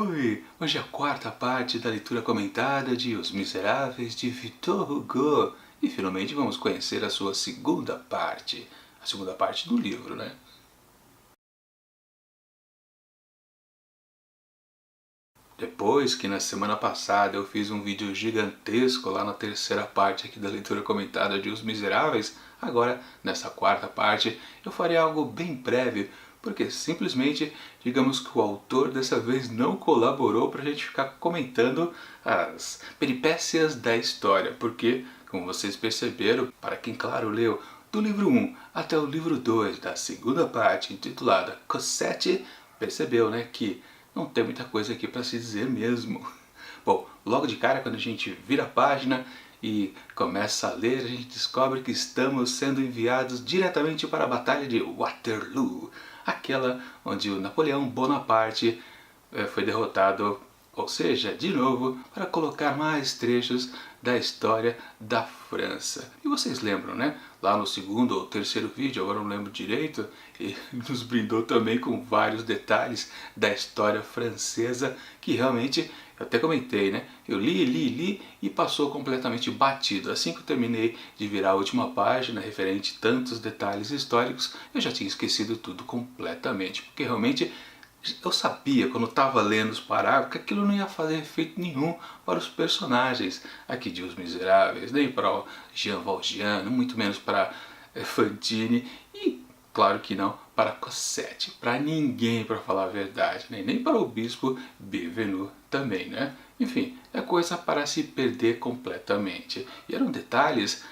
Oi, hoje é a quarta parte da leitura comentada de Os Miseráveis de Victor Hugo e finalmente vamos conhecer a sua segunda parte, a segunda parte do livro, né? Depois que na semana passada eu fiz um vídeo gigantesco lá na terceira parte aqui da leitura comentada de Os Miseráveis, agora nessa quarta parte eu farei algo bem breve, porque simplesmente digamos que o autor dessa vez não colaborou para a gente ficar comentando as peripécias da história, porque, como vocês perceberam, para quem claro leu do livro 1 até o livro 2 da segunda parte intitulada Cosette, percebeu, né, que não tem muita coisa aqui para se dizer mesmo. Bom, logo de cara, quando a gente vira a página e começa a ler, a gente descobre que estamos sendo enviados diretamente para a Batalha de Waterloo, aquela onde o Napoleão Bonaparte foi derrotado, ou seja, de novo, para colocar mais trechos da história da França. E vocês lembram, né? Lá no segundo ou terceiro vídeo, agora não lembro direito, ele nos brindou também com vários detalhes da história francesa que realmente, eu até comentei, né? Eu li e passou completamente batido. Assim que eu terminei de virar a última página referente a tantos detalhes históricos, eu já tinha esquecido tudo completamente, porque realmente eu sabia, quando eu estava lendo os parágrafos, que aquilo não ia fazer efeito nenhum para os personagens aqui de Os Miseráveis, nem para o Jean Valjean, muito menos para Fantine e, claro que não, para Cosette, para ninguém, para falar a verdade, né? Nem para o Bispo Bienvenu também, né? Enfim, é coisa para se perder completamente. E eram detalhes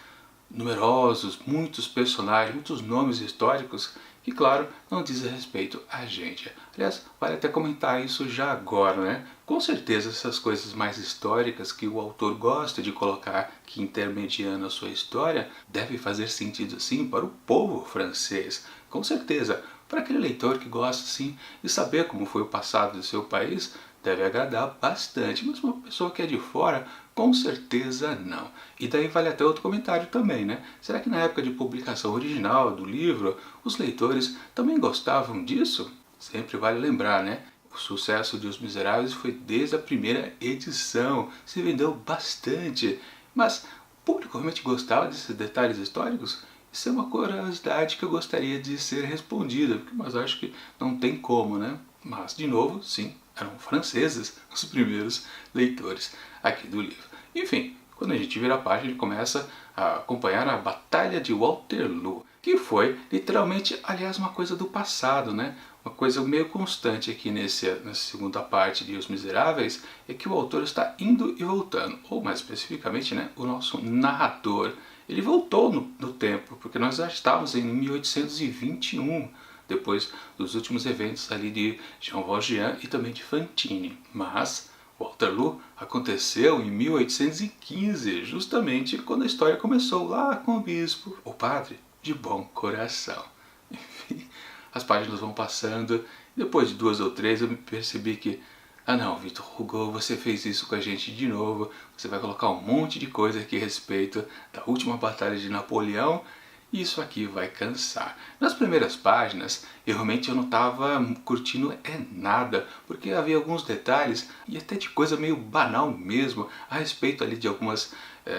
numerosos, muitos personagens, muitos nomes históricos que, claro, não dizem respeito a gente. Aliás, vale até comentar isso já agora, né? Com certeza essas coisas mais históricas que o autor gosta de colocar, que intermediando a sua história, deve fazer sentido sim para o povo francês. Com certeza, para aquele leitor que gosta sim de saber como foi o passado do seu país, deve agradar bastante, mas uma pessoa que é de fora, com certeza não. E daí vale até outro comentário também, né? Será que na época de publicação original do livro, os leitores também gostavam disso? Sempre vale lembrar, né? O sucesso de Os Miseráveis foi desde a primeira edição, se vendeu bastante, mas o público realmente gostava desses detalhes históricos? Isso é uma curiosidade que eu gostaria de ser respondida, mas acho que não tem como, né? Mas, de novo, sim, eram franceses os primeiros leitores aqui do livro. Enfim, quando a gente vira a página, a gente começa a acompanhar a Batalha de Waterloo, que foi literalmente, aliás, uma coisa do passado, né? Uma coisa meio constante aqui nessa segunda parte de Os Miseráveis é que o autor está indo e voltando, ou mais especificamente, né, o nosso narrador. Ele voltou no tempo, porque nós já estávamos em 1821, depois dos últimos eventos ali de Jean Valjean e também de Fantine. Mas Waterloo aconteceu em 1815, justamente quando a história começou lá com o bispo, o padre de bom coração. Enfim, as páginas vão passando, e depois de duas ou três eu percebi que ah não, Victor Hugo, você fez isso com a gente de novo, você vai colocar um monte de coisa aqui a respeito da última batalha de Napoleão, e isso aqui vai cansar. Nas primeiras páginas, eu realmente não estava curtindo nada, porque havia alguns detalhes, e até de coisa meio banal mesmo, a respeito ali de algumas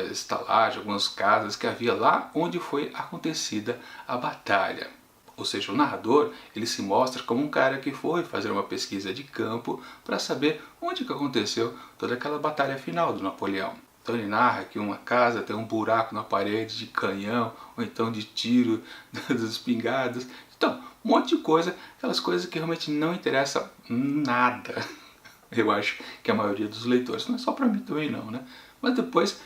estalagens, algumas casas que havia lá onde foi acontecida a batalha. Ou seja, o narrador, ele se mostra como um cara que foi fazer uma pesquisa de campo para saber onde que aconteceu toda aquela batalha final do Napoleão. Então ele narra que uma casa tem um buraco na parede de canhão, ou então de tiro dos espingardas. Então, um monte de coisa, aquelas coisas que realmente não interessam nada. Eu acho que a maioria dos leitores, não é só para mim também não, né? Mas depois,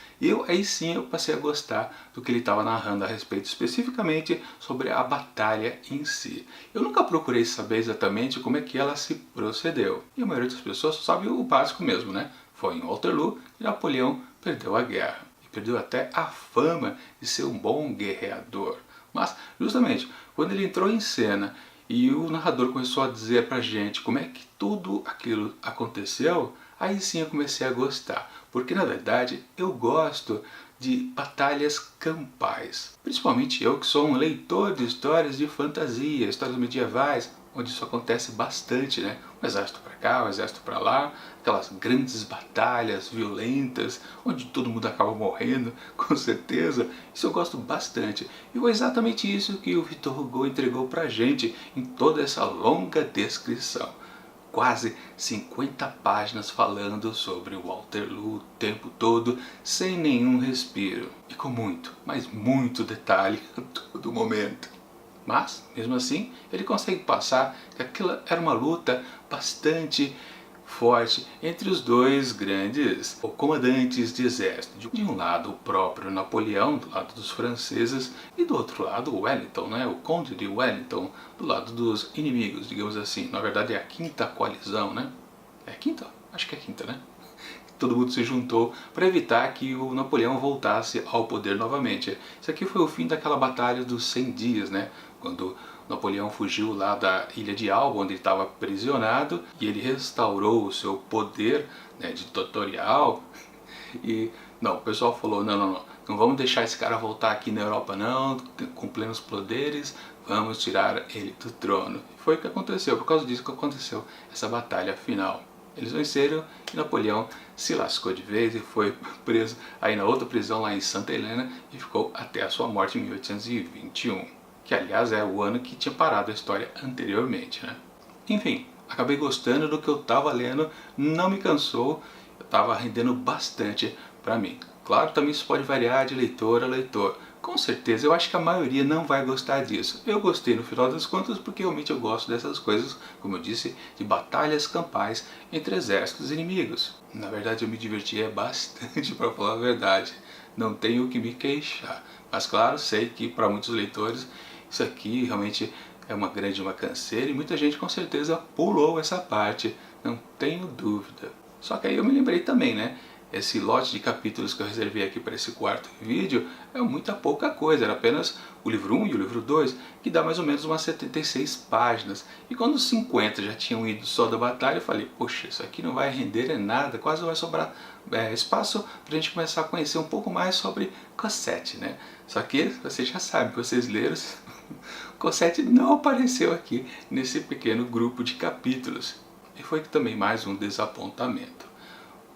aí sim eu passei a gostar do que ele estava narrando a respeito, especificamente sobre a batalha em si. Eu nunca procurei saber exatamente como é que ela se procedeu. E a maioria das pessoas só sabe o básico mesmo, né? Foi em Waterloo que Napoleão perdeu a guerra. E perdeu até a fama de ser um bom guerreador. Mas, justamente, quando ele entrou em cena e o narrador começou a dizer pra gente como é que tudo aquilo aconteceu, aí sim eu comecei a gostar. Porque na verdade eu gosto de batalhas campais. Principalmente eu que sou um leitor de histórias de fantasia, histórias medievais. onde isso acontece bastante, né? Um exército para cá, um exército para lá, aquelas grandes batalhas violentas, onde todo mundo acaba morrendo, com certeza. Isso eu gosto bastante. E foi exatamente isso que o Victor Hugo entregou pra gente em toda essa longa descrição. Quase 50 páginas falando sobre Waterloo o tempo todo, sem nenhum respiro. E com muito, mas muito detalhe a todo momento. Mas, mesmo assim, ele consegue passar que aquilo era uma luta bastante forte entre os dois grandes comandantes de exército. De um lado o próprio Napoleão, do lado dos franceses, e do outro lado o Wellington, né? O Conde de Wellington, do lado dos inimigos, digamos assim. Na verdade é a quinta coalizão, né? É a quinta? Acho que é a quinta, né? Todo mundo se juntou para evitar que o Napoleão voltasse ao poder novamente. Isso aqui foi o fim daquela batalha dos 100 dias, né? Quando Napoleão fugiu lá da ilha de Alba, onde ele estava aprisionado, e ele restaurou o seu poder, né, ditatorial. E não, o pessoal falou, não vamos deixar esse cara voltar aqui na Europa não, com plenos poderes, vamos tirar ele do trono. Foi o que aconteceu, por causa disso que aconteceu essa batalha final. Eles venceram e Napoleão se lascou de vez e foi preso aí na outra prisão lá em Santa Helena e ficou até a sua morte em 1821, que aliás é o ano que tinha parado a história anteriormente, né? Enfim, acabei gostando do que eu estava lendo, não me cansou, eu estava rendendo bastante para mim. Claro, também isso pode variar de leitor a leitor. Com certeza, eu acho que a maioria não vai gostar disso. Eu gostei no final das contas porque realmente eu gosto dessas coisas, como eu disse, de batalhas campais entre exércitos inimigos. Na verdade, eu me divertia bastante, para falar a verdade. Não tenho o que me queixar. Mas claro, sei que para muitos leitores isso aqui realmente é uma canseira e muita gente com certeza pulou essa parte, não tenho dúvida. Só que aí eu me lembrei também, né? Esse lote de capítulos que eu reservei aqui para esse quarto vídeo é muita pouca coisa, era apenas o livro 1 e o livro 2, que dá mais ou menos umas 76 páginas. E quando os 50 já tinham ido só da batalha, eu falei, poxa, isso aqui não vai render nada, quase vai sobrar espaço para a gente começar a conhecer um pouco mais sobre Cosette, né? Só que vocês já sabem, vocês leram, Cosette não apareceu aqui nesse pequeno grupo de capítulos. E foi também mais um desapontamento.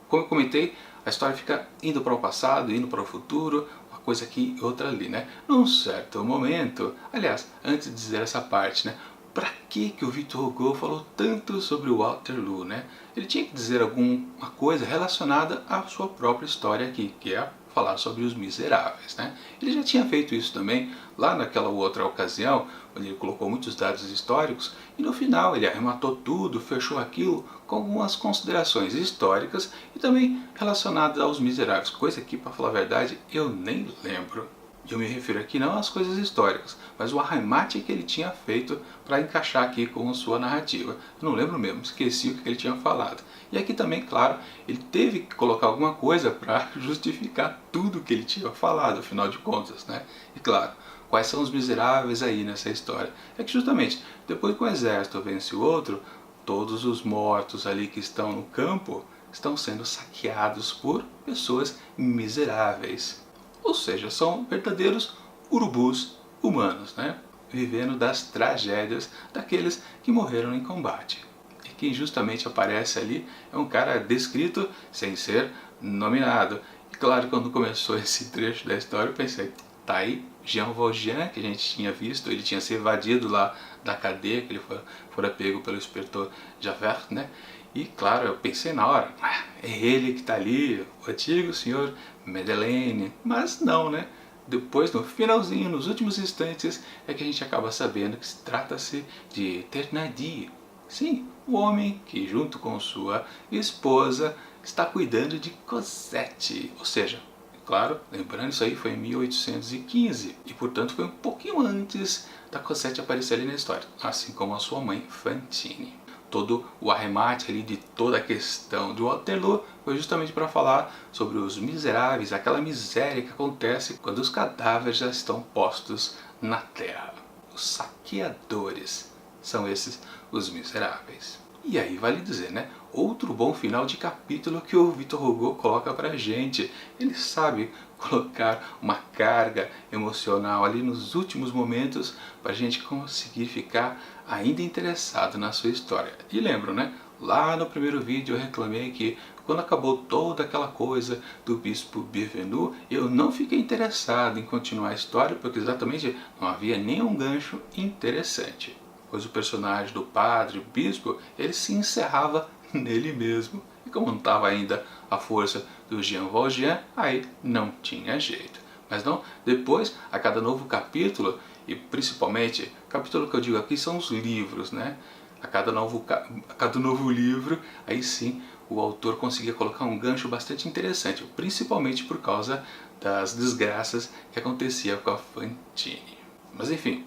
Como eu comentei, a história fica indo para o passado, indo para o futuro, uma coisa aqui e outra ali, né? Num certo momento, aliás, antes de dizer essa parte, né? Para que o Victor Hugo falou tanto sobre o Waterloo, né? Ele tinha que dizer alguma coisa relacionada à sua própria história aqui, que é falar sobre os miseráveis, né? Ele já tinha feito isso também lá naquela outra ocasião, onde ele colocou muitos dados históricos e no final ele arrematou tudo, fechou aquilo com algumas considerações históricas e também relacionadas aos miseráveis, coisa que, para falar a verdade, eu nem lembro. Eu me refiro aqui não às coisas históricas, mas o arremate que ele tinha feito para encaixar aqui com a sua narrativa. Eu não lembro mesmo, esqueci o que ele tinha falado. E aqui também, claro, ele teve que colocar alguma coisa para justificar tudo que ele tinha falado, afinal de contas, né? E claro, quais são os miseráveis aí nessa história? É que justamente, depois que um exército vence o outro, todos os mortos ali que estão no campo estão sendo saqueados por pessoas miseráveis. Ou seja, são verdadeiros urubus humanos, né? Vivendo das tragédias daqueles que morreram em combate. E quem justamente aparece ali é um cara descrito sem ser nominado. E claro, quando começou esse trecho da história eu pensei, tá aí Jean Valjean, que a gente tinha visto, ele tinha se evadido lá da cadeia, que ele fora pego pelo inspetor Javert, né? E claro, eu pensei na hora, é ele que está ali, o antigo senhor Madeleine, mas não, né? Depois, no finalzinho, nos últimos instantes, é que a gente acaba sabendo que trata-se de Thénardier. Sim, o homem que, junto com sua esposa, está cuidando de Cosette, ou seja, claro, lembrando, isso aí foi em 1815 e portanto foi um pouquinho antes da Cosette aparecer ali na história, assim como a sua mãe Fantine. Todo o arremate ali de toda a questão de Waterloo foi justamente para falar sobre os miseráveis, aquela miséria que acontece quando os cadáveres já estão postos na terra. Os saqueadores são esses os miseráveis. E aí vale dizer, né? outro bom final de capítulo que o Victor Hugo coloca pra gente. Ele sabe colocar uma carga emocional ali nos últimos momentos para a gente conseguir ficar ainda interessado na sua história. E lembro, né? Lá no primeiro vídeo eu reclamei que quando acabou toda aquela coisa do Bispo Bienvenu, eu não fiquei interessado em continuar a história porque exatamente não havia nenhum gancho interessante. Pois o personagem do padre, o bispo, ele se encerrava nele mesmo. E como não estava ainda a força do Jean Valjean, aí não tinha jeito. Mas não, depois, a cada novo capítulo, e principalmente, capítulo que eu digo aqui são os livros, né? A cada novo livro, aí sim, o autor conseguia colocar um gancho bastante interessante, principalmente por causa das desgraças que acontecia com a Fantine. Mas enfim,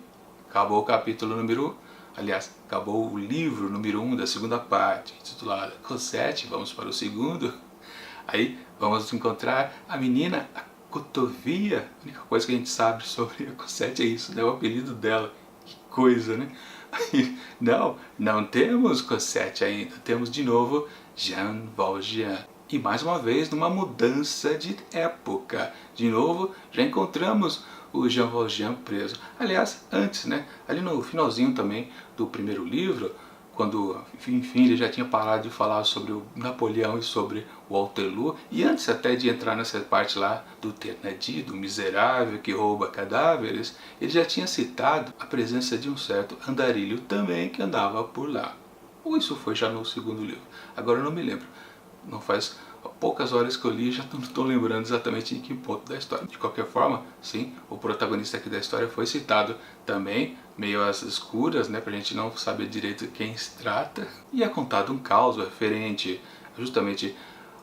acabou o capítulo número 1. Aliás, acabou o livro número 1 da segunda parte, intitulada Cosette. Vamos para o segundo. Aí vamos encontrar a menina, a Cotovia. A única coisa que a gente sabe sobre a Cosette é isso, né? O apelido dela. Que coisa, né? Aí, não temos Cosette ainda. Temos de novo Jean Valjean. E mais uma vez numa mudança de época. De novo, já encontramos o Jean Valjean preso. Aliás, antes, né? Ali no finalzinho também do primeiro livro, quando, enfim, ele já tinha parado de falar sobre o Napoleão e sobre o Waterloo, e antes até de entrar nessa parte lá do Thénardier, do miserável que rouba cadáveres, ele já tinha citado a presença de um certo andarilho também que andava por lá. Ou isso foi já no segundo livro? Agora eu não me lembro. Não faz poucas horas que eu li, já não estou lembrando exatamente em que ponto da história. De qualquer forma, sim, o protagonista aqui da história foi citado também, meio às escuras, né, pra gente não saber direito quem se trata. E é contado um caos referente justamente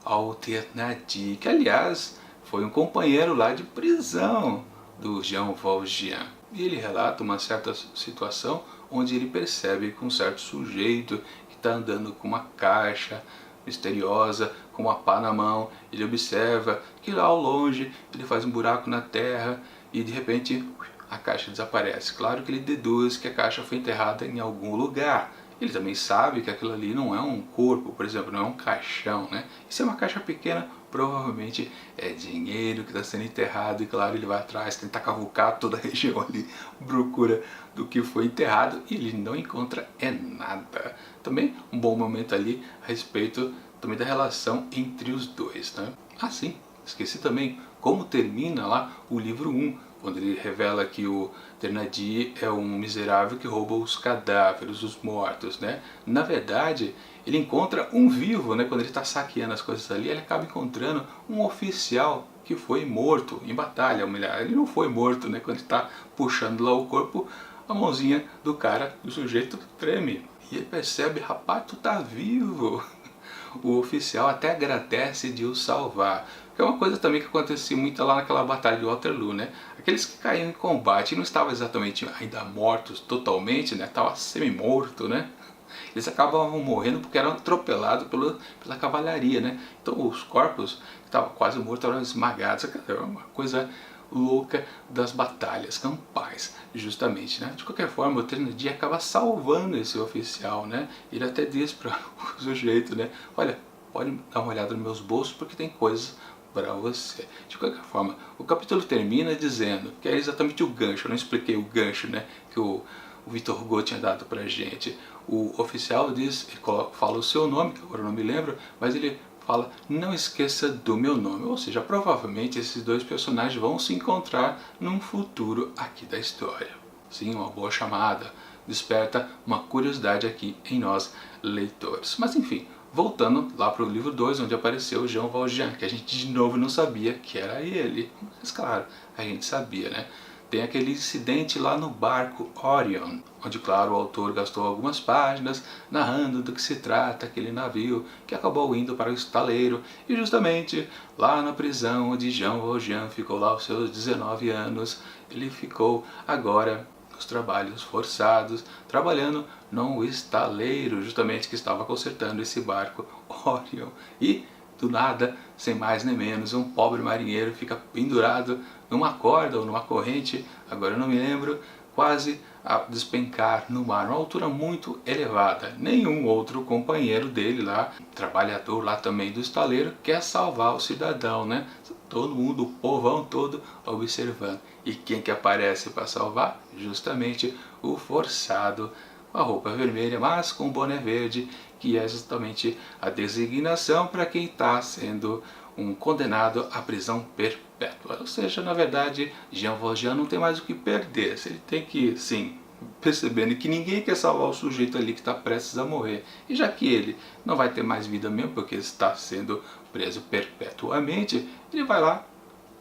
ao Thénardier, que aliás foi um companheiro lá de prisão do Jean Valjean. E ele relata uma certa situação onde ele percebe que um certo sujeito que está andando com uma caixa misteriosa, com uma pá na mão, ele observa que lá ao longe ele faz um buraco na terra e de repente a caixa desaparece. Claro que ele deduz que a caixa foi enterrada em algum lugar. Ele também sabe que aquilo ali não é um corpo, por exemplo, não é um caixão, né? E se é uma caixa pequena, provavelmente é dinheiro que está sendo enterrado e claro, ele vai atrás, tenta cavucar toda a região ali, procura do que foi enterrado e ele não encontra nada. Também um bom momento ali a respeito também da relação entre os dois, né? Ah sim, esqueci também como termina lá o livro 1, quando ele revela que o Thénardier é um miserável que rouba os cadáveres, os mortos, né? Na verdade, ele encontra um vivo, né? Quando ele está saqueando as coisas ali, ele acaba encontrando um oficial que foi morto em batalha. Ele não foi morto, né? Quando ele está puxando lá o corpo, a mãozinha do cara, do sujeito, treme. E ele percebe, rapaz, tu tá vivo. O oficial até agradece de o salvar. Que é uma coisa também que acontecia muito lá naquela batalha de Waterloo, né? Aqueles que caíam em combate não estavam exatamente ainda mortos totalmente, né? Estavam semi-morto, né? Eles acabavam morrendo porque eram atropelados pela cavalaria, né? Então os corpos que estavam quase mortos eram esmagados. Era uma coisa louca das batalhas campais, justamente, né? De qualquer forma, o Thénardier acaba salvando esse oficial, né? Ele até diz para o sujeito, né? Olha, pode dar uma olhada nos meus bolsos porque tem coisas para você. De qualquer forma, o capítulo termina dizendo que é exatamente o gancho. Eu não expliquei o gancho, né? Que o Victor Hugo tinha dado pra gente. O oficial diz, ele fala o seu nome, que agora eu não me lembro, mas ele fala, não esqueça do meu nome. Ou seja, provavelmente esses dois personagens vão se encontrar num futuro aqui da história. Sim, uma boa chamada. Desperta uma curiosidade aqui em nós, leitores. Mas enfim, voltando lá para o livro 2, onde apareceu o Jean Valjean, que a gente de novo não sabia que era ele. Mas claro, a gente sabia, né? Tem aquele incidente lá no barco Orion, onde, claro, o autor gastou algumas páginas narrando do que se trata aquele navio que acabou indo para o estaleiro e justamente lá na prisão onde Jean Valjean ficou lá aos seus 19 anos, ele ficou agora nos trabalhos forçados, trabalhando no estaleiro, justamente que estava consertando esse barco Orion. E do nada, sem mais nem menos, um pobre marinheiro fica pendurado numa corda ou numa corrente, agora eu não me lembro, quase a despencar no mar, uma altura muito elevada. Nenhum outro companheiro dele lá, trabalhador lá também do estaleiro, quer salvar o cidadão, né? Todo mundo, o povão todo observando. E quem que aparece para salvar? Justamente o forçado, com a roupa vermelha, mas com o boné verde, que é justamente a designação para quem está sendo um condenado à prisão perpétua. Ou seja, na verdade, Jean Valjean não tem mais o que perder. Ele tem que, sim, percebendo que ninguém quer salvar o sujeito ali que está prestes a morrer. E já que ele não vai ter mais vida mesmo, porque está sendo preso perpetuamente, ele vai lá,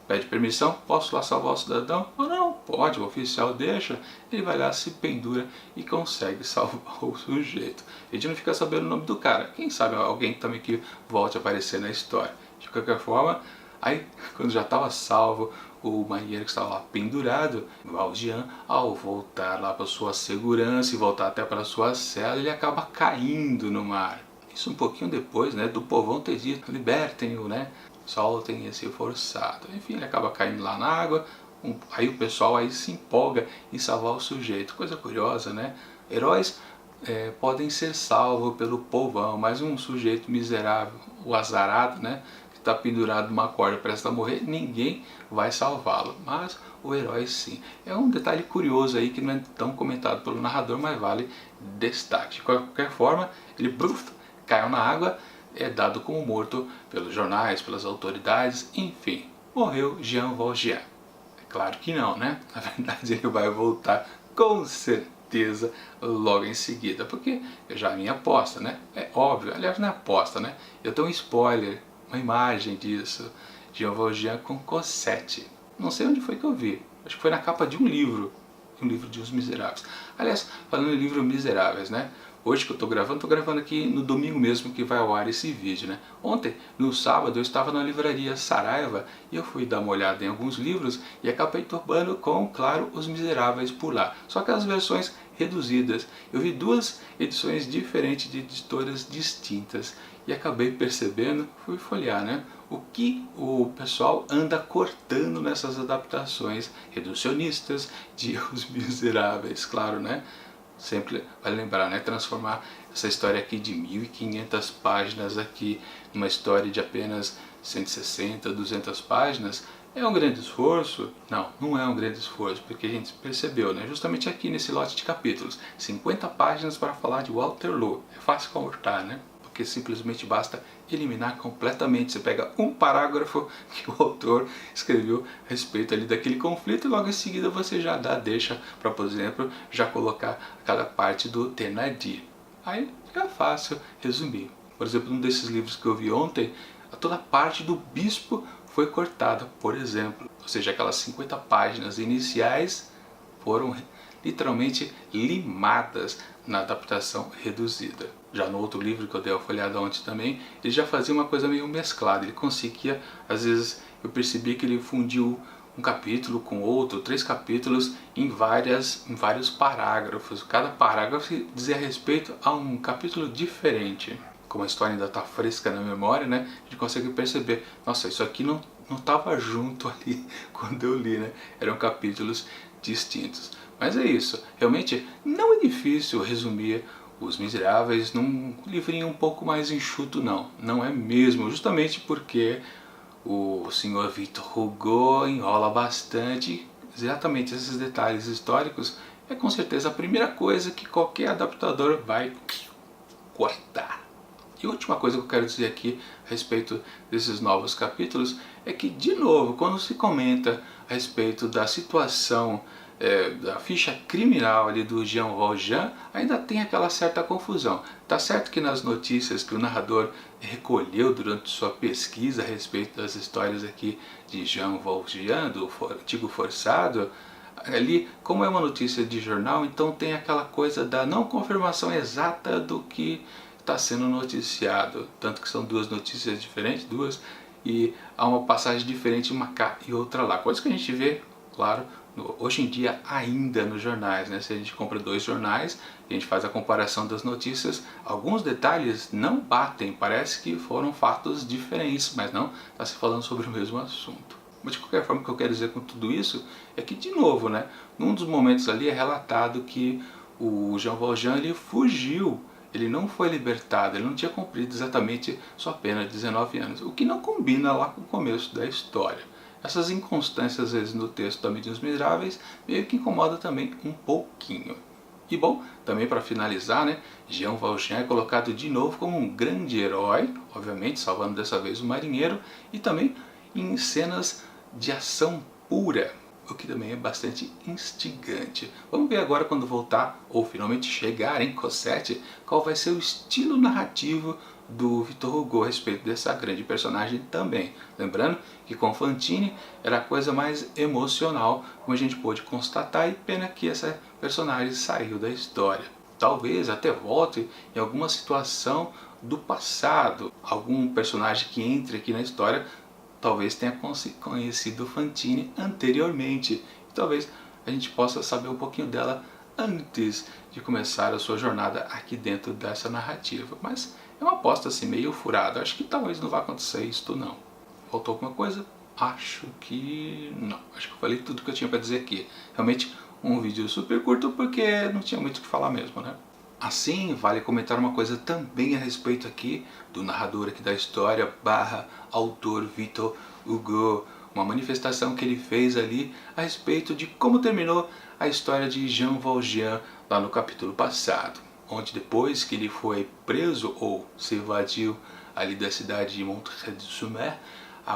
pede permissão, posso lá salvar o cidadão? Ou não, pode, o oficial deixa. Ele vai lá, se pendura e consegue salvar o sujeito. A gente não fica sabendo o nome do cara. Quem sabe alguém também que volte a aparecer na história. De qualquer forma, aí quando já estava salvo, o marinheiro que estava lá pendurado, Valjean, ao voltar lá para sua segurança e voltar até para sua cela, ele acaba caindo no mar. Isso um pouquinho depois, né, do povão ter dito, libertem-o, né, soltem esse forçado. Enfim, ele acaba caindo lá na água, aí o pessoal aí se empolga em salvar o sujeito. Coisa curiosa, né? Heróis podem ser salvos pelo povão, mas um sujeito miserável, o azarado, né, que está pendurado numa corda prestes a morrer, ninguém vai salvá-lo, mas o herói sim. É um detalhe curioso aí que não é tão comentado pelo narrador, mas vale destaque. De qualquer forma, ele caiu na água, é dado como morto pelos jornais, pelas autoridades, enfim, morreu Jean Valjean. É claro que não, né? Na verdade ele vai voltar com certeza logo em seguida, porque eu já minha aposta, né? É óbvio, aliás não é aposta, né? Eu tenho um spoiler, uma imagem disso, Jean Valjean com Cosette. Não sei onde foi que eu vi, acho que foi na capa de um livro de Os Miseráveis. Aliás, falando em livro Miseráveis, né? Hoje que eu estou gravando aqui no domingo mesmo que vai ao ar esse vídeo, né? Ontem, no sábado, eu estava na livraria Saraiva e eu fui dar uma olhada em alguns livros e acabei tombando com, claro, Os Miseráveis por lá. Só que as versões reduzidas. Eu vi duas edições diferentes de editoras distintas e acabei percebendo, fui folhear, né? O que o pessoal anda cortando nessas adaptações reducionistas de Os Miseráveis, claro, né? Sempre vale lembrar, né? Transformar essa história aqui de 1500 páginas aqui numa história de apenas 160, 200 páginas é um grande esforço? Não, não é um grande esforço, porque a gente percebeu, né? Justamente aqui nesse lote de capítulos, 50 páginas para falar de Waterloo. É fácil cortar, né? Porque simplesmente basta eliminar completamente. Você pega um parágrafo que o autor escreveu a respeito ali daquele conflito e logo em seguida você já deixa para, por exemplo, já colocar aquela parte do Thénardier. Aí fica fácil resumir. Por exemplo, um desses livros que eu vi ontem, toda a parte do bispo foi cortada, por exemplo. Ou seja, aquelas 50 páginas iniciais foram literalmente limadas na adaptação reduzida. Já no outro livro que eu dei uma folhada ontem também, ele já fazia uma coisa meio mesclada. Ele conseguia, às vezes eu percebi que ele fundiu um capítulo com outro, 3 capítulos em vários parágrafos. Cada parágrafo dizia respeito a um capítulo diferente. Como a história ainda está fresca na memória, né? A gente consegue perceber, nossa, isso aqui não estava junto ali quando eu li, né? Eram capítulos distintos. Mas é isso, realmente não é difícil resumir Os Miseráveis num livrinho um pouco mais enxuto, não. Não é mesmo, justamente porque o senhor Victor Hugo enrola bastante. Exatamente esses detalhes históricos é com certeza a primeira coisa que qualquer adaptador vai cortar. E a última coisa que eu quero dizer aqui a respeito desses novos capítulos é que, de novo, quando se comenta a respeito da situação da ficha criminal ali do Jean Valjean, ainda tem aquela certa confusão. Tá certo que nas notícias que o narrador recolheu durante sua pesquisa a respeito das histórias aqui de Jean Valjean, do antigo forçado, ali, como é uma notícia de jornal, então tem aquela coisa da não confirmação exata do que está sendo noticiado, tanto que são duas notícias diferentes, e há uma passagem diferente uma cá e outra lá, coisa que a gente vê, claro, hoje em dia ainda nos jornais, né? Se a gente compra 2 jornais, a gente faz a comparação das notícias, alguns detalhes não batem, parece que foram fatos diferentes, mas não está se falando sobre o mesmo assunto. Mas de qualquer forma, o que eu quero dizer com tudo isso é que, de novo, né, num dos momentos ali é relatado que o Jean Valjean ele fugiu, ele não foi libertado, ele não tinha cumprido exatamente sua pena de 19 anos, o que não combina lá com o começo da história. Essas inconstâncias às vezes no texto também dos Miseráveis meio que incomoda também um pouquinho. E bom, também para finalizar, né, Jean Valjean é colocado de novo como um grande herói, obviamente salvando dessa vez o marinheiro, e também em cenas de ação pura, o que também é bastante instigante. Vamos ver agora quando voltar, ou finalmente chegar em Cosette, qual vai ser o estilo narrativo do Victor Hugo a respeito dessa grande personagem também. Lembrando que com Fantine era a coisa mais emocional, como a gente pôde constatar, e pena que essa personagem saiu da história. Talvez até volte em alguma situação do passado, algum personagem que entre aqui na história talvez tenha conhecido Fantine anteriormente. E talvez a gente possa saber um pouquinho dela antes de começar a sua jornada aqui dentro dessa narrativa. Mas é uma aposta assim meio furada. Acho que talvez não vá acontecer isso não. Faltou alguma coisa? Acho que não. Acho que eu falei tudo que eu tinha para dizer aqui. Realmente um vídeo super curto porque não tinha muito o que falar mesmo, né? Assim, vale comentar uma coisa também a respeito aqui do narrador aqui da história barra autor Victor Hugo, uma manifestação que ele fez ali a respeito de como terminou a história de Jean Valjean lá no capítulo passado, onde depois que ele foi preso ou se evadiu ali da cidade de Montreuil-sur-Mer,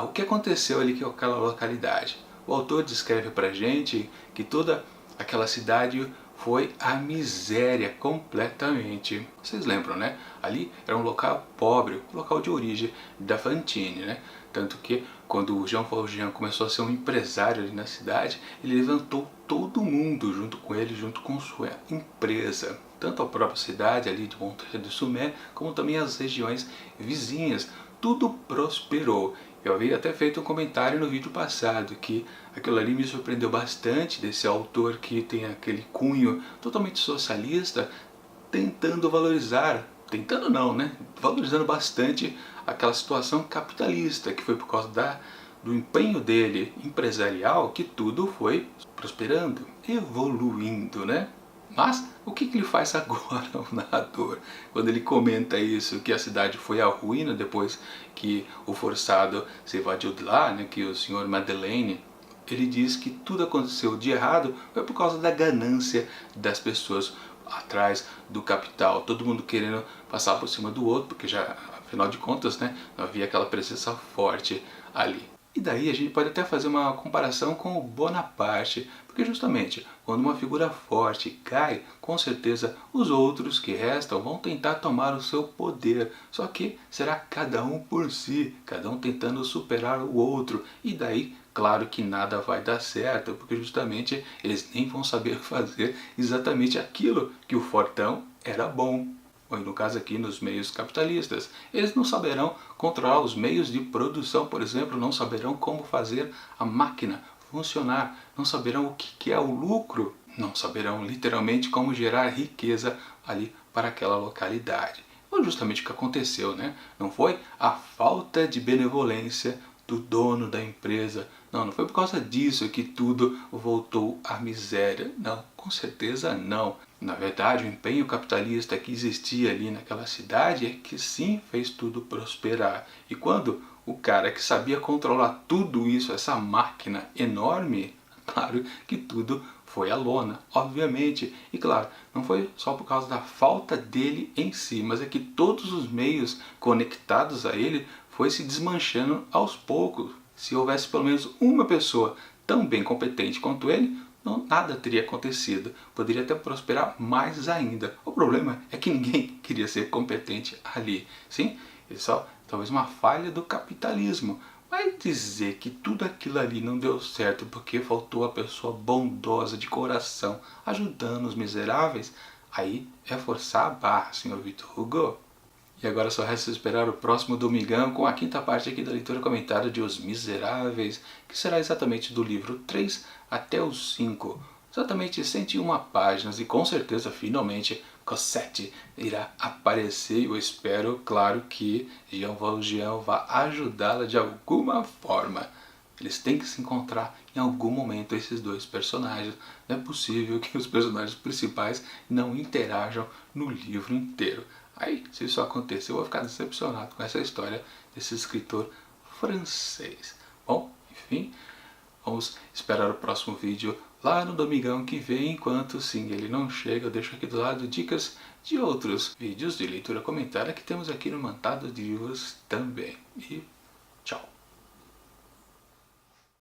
o que aconteceu ali com aquela localidade. O autor descreve pra gente que toda aquela cidade foi a miséria completamente. Vocês lembram, né? Ali era um local pobre, um local de origem da Fantine, né? Tanto que quando o Jean Valjean começou a ser um empresário ali na cidade, ele levantou todo mundo junto com ele, junto com sua empresa. Tanto a própria cidade ali de Montreuil-sur-Mer, como também as regiões vizinhas. Tudo prosperou. Eu havia até feito um comentário no vídeo passado que aquilo ali me surpreendeu bastante desse autor que tem aquele cunho totalmente socialista, tentando valorizar, tentando não, né? Valorizando bastante aquela situação capitalista, que foi por causa do empenho dele empresarial que tudo foi prosperando, evoluindo, né? Mas o que ele faz agora, o narrador, quando ele comenta isso, que a cidade foi à ruína depois que o forçado se evadiu de lá, né, que o senhor Madeleine, ele diz que tudo aconteceu de errado foi por causa da ganância das pessoas atrás do capital, todo mundo querendo passar por cima do outro, porque já, afinal de contas, né, não havia aquela presença forte ali. E daí a gente pode até fazer uma comparação com o Bonaparte, porque justamente quando uma figura forte cai, com certeza os outros que restam vão tentar tomar o seu poder, só que será cada um por si, cada um tentando superar o outro, e daí claro que nada vai dar certo, porque justamente eles nem vão saber fazer exatamente aquilo que o fortão era bom. Ou no caso aqui nos meios capitalistas, eles não saberão controlar os meios de produção, por exemplo, não saberão como fazer a máquina funcionar, não saberão o que é o lucro, não saberão literalmente como gerar riqueza ali para aquela localidade. Foi justamente o que aconteceu, né? Não foi a falta de benevolência do dono da empresa, não foi por causa disso que tudo voltou à miséria, não, com certeza não. Na verdade, o empenho capitalista que existia ali naquela cidade é que sim fez tudo prosperar. E quando o cara que sabia controlar tudo isso, essa máquina enorme, claro que tudo foi à lona, obviamente. E claro, não foi só por causa da falta dele em si, mas é que todos os meios conectados a ele foi se desmanchando aos poucos. Se houvesse pelo menos uma pessoa tão bem competente quanto ele, nada teria acontecido. Poderia até prosperar mais ainda. O problema é que ninguém queria ser competente ali. Sim, é só talvez uma falha do capitalismo. Mas dizer que tudo aquilo ali não deu certo porque faltou a pessoa bondosa de coração ajudando os miseráveis, aí é forçar a barra, senhor Victor Hugo. E agora só resta esperar o próximo domingão com a quinta parte aqui da leitura comentada de Os Miseráveis, que será exatamente do livro 3 até o 5. Exatamente 101 páginas e com certeza, finalmente, Cosette irá aparecer. Eu espero, claro, que Jean Valjean vá ajudá-la de alguma forma. Eles têm que se encontrar em algum momento, esses dois personagens. Não é possível que os personagens principais não interajam no livro inteiro. Aí, se isso acontecer, eu vou ficar decepcionado com essa história desse escritor francês. Bom, enfim, vamos esperar o próximo vídeo lá no domingão que vem. Enquanto sim, ele não chega, eu deixo aqui do lado dicas de outros vídeos de leitura comentada que temos aqui no Mantado de Livros também. E